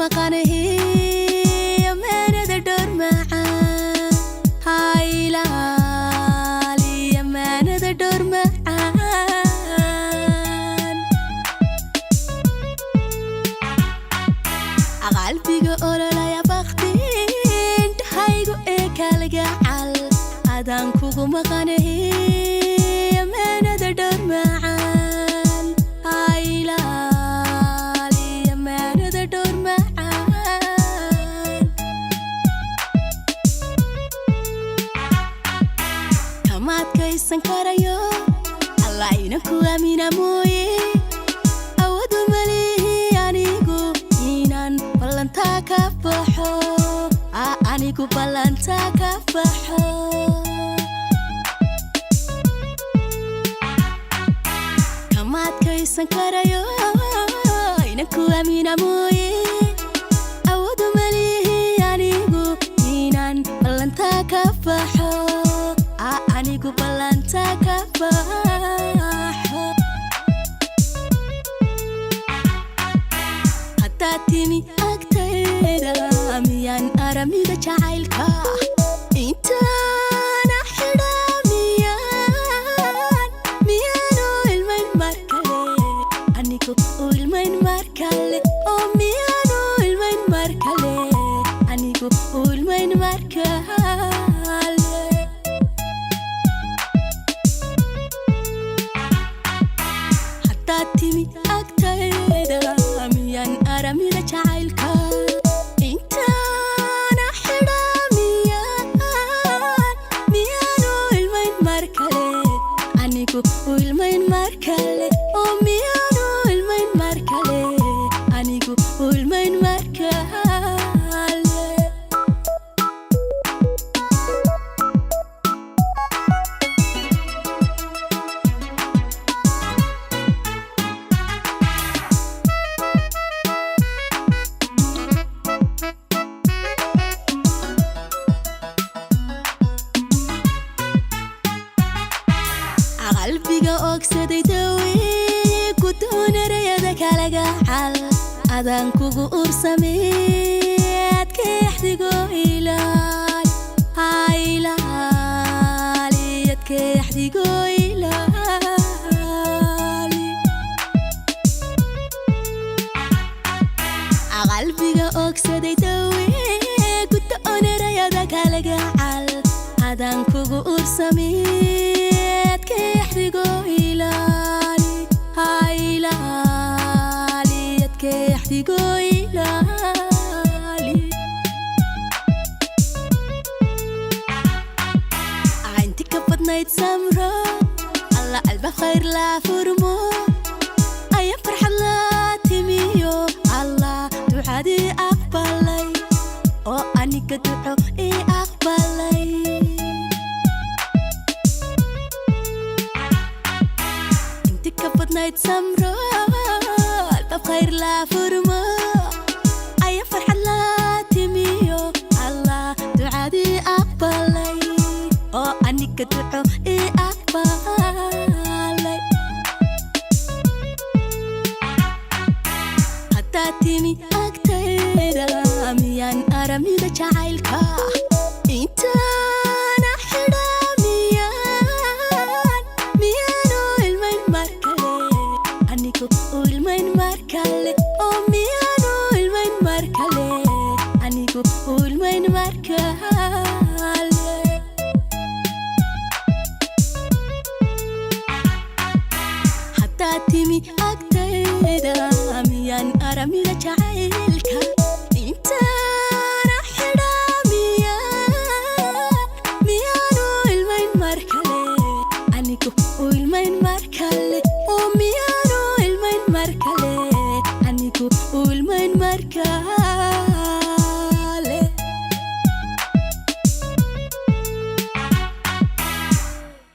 maqanahay amaanada dhowr macaan haylaali amaanada dhowr macaan qalbiga ololaya baqtiin haygu ee kala gacal adaan kugu maqanahay amaanada dhowr macaan haylaali amaanada dhowr macaan kamaadkaysan karayo alla ina ku aamina mooye awoodu malihi anigu inaan ballantaa ka baxo anigu ballantaa ka baxo kamaadkaysan karayo ina ku aamina mooye awoodu malihi anigu inaan ballantaa ka baxo anigu ballantaa ka baxo haddaad timi agtayda miyaan aramida jacaylka intaana xidha miyaanu ilmayn mar kale anigu u ilmayn mar kale oo miyaanu ilmayn mar kale anigu u ilmayn mar kale haddaad timi agtayda miyaan aramida jacaylka intaana xidha miyaanu ilmayn mar kale anigu u ilmayn mar kale oo miyaanu ilmayn mar kale anigu u ilmayn mar kale qalbiga ogsaday daweeye ku doonarayada kala gacal adaan kugu ursamee adkeexdigo ilaali haylaali adkeexdigo ilaali qalbiga ogsaday daweeye ku doonarayada kala gacal adaan kugu ursamee adkeexdigo ilaali haylaali adkeexdigo ilaali inti ka badnayd samro alla alba khayr laa furmo ayan farxad laa timiyo allah ducadii aqbalay oo aniga duco ii aqbalay بدنايت سمرو الباب خير لا فرمو أي فرحة لا تميو الله دعادي أقبلي أو أنك تدعو إي أقبلي حتى تمي أكتير ميان أرمي دا جعيلك إنت anigu u ilmayn mar kale